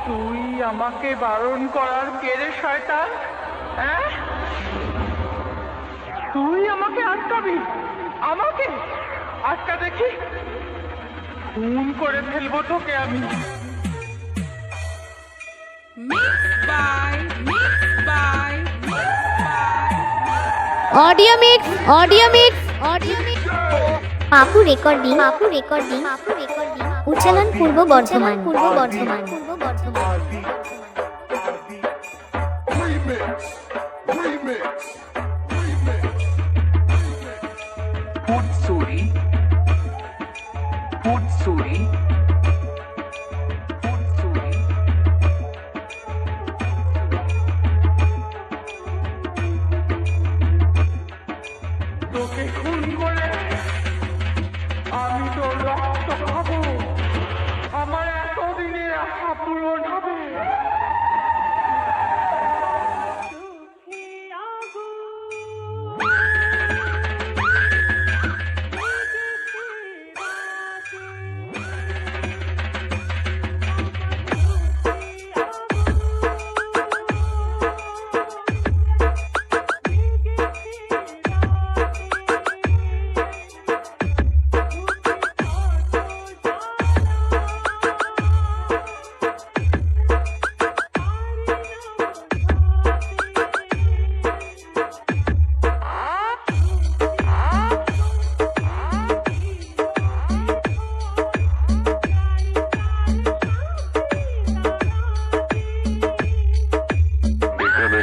তুই আমাকে বারণ করার কে রে শয়তান? হ্যাঁ, তুই আমাকে আটকাবি? আমাকে আটকা দেখি, খুন করে ফেলবো তোকে আমি। Audio mix, audio mix, audio mix. Papu recording, Papu recording, Papu recording. উচ্চারণ পূর্ব বর্ধমান, পূর্ব বর্ধমান, পূর্ব বর্ধমান। ফুটসুরি, ফুটসুরি, ফুটসুরি। তোকে খুন করে আমি তোর রক্ত খাবো, আমার এতদিনের আশা পূরণ হবে।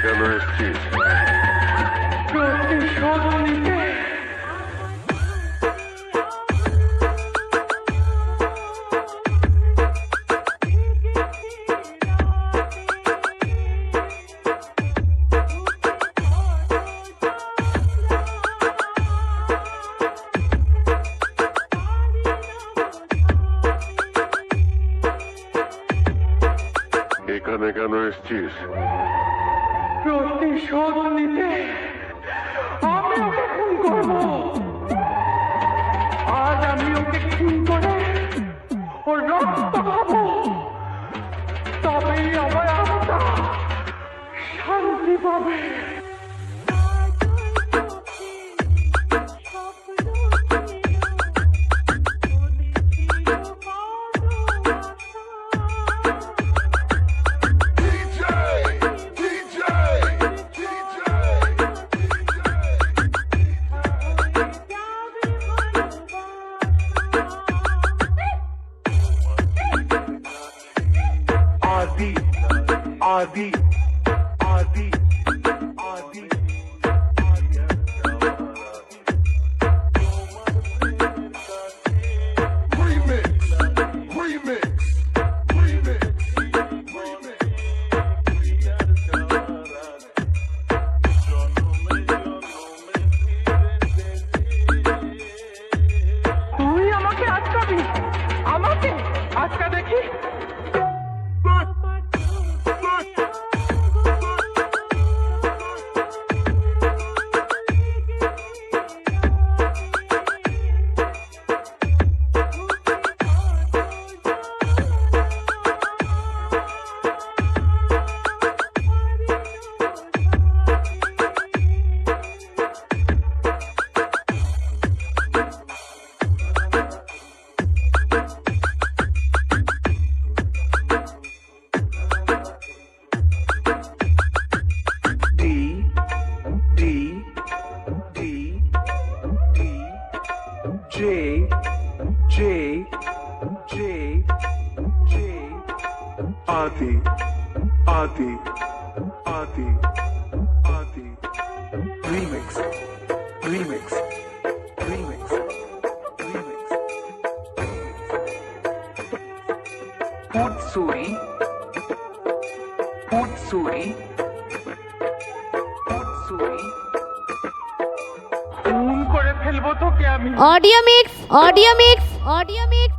কেন এসছিস? প্রতিশোধ নিতে। এখানে কেন এসছিস? প্রতিশোধ নিতে। আমি ওকে খুন করবো। আজ আমি ওকে খুন করে ওর রক্ত খাবো, তবেই আমার আত্মা শান্তি পাবে। आदि आदि आदि आदि তুই আমাকে আটকাবি? আমাকে আটকা দেখি। J J J J Adi Adi Adi Adi Remix Remix Remix Remix Putsuri Putsuri Putsuri খুন করে ফেলবো তোকে আমি। Audio mix, audio mix, audio mix.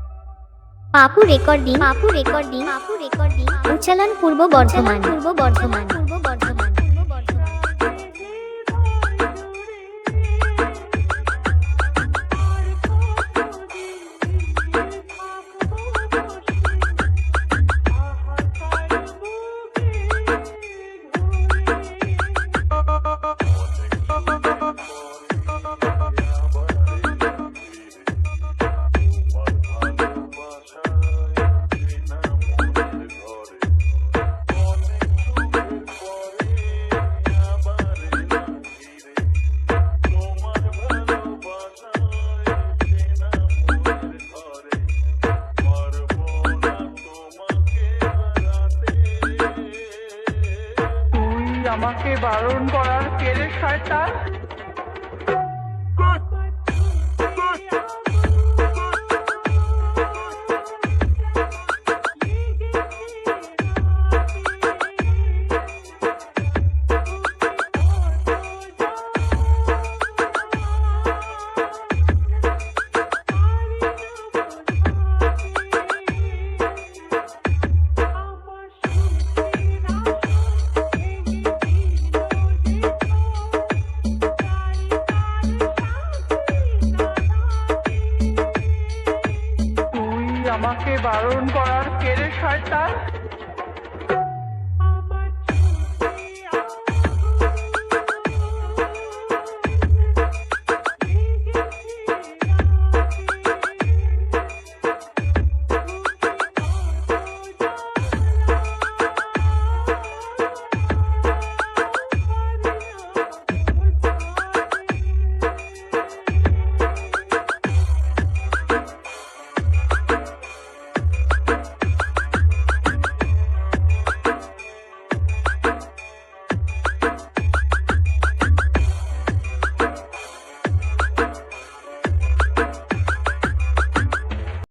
Papu recording, Papu recording, Papu recording. উচ্চারণ পূর্ব বর্ধমান, পূর্ব বর্ধমান, পূর্ব বর্ধমান, পূর্ব বর্ধমান। বারণ করার কে রে শয়তান? তুই আমাকে বারণ করার কে রে শয়তান?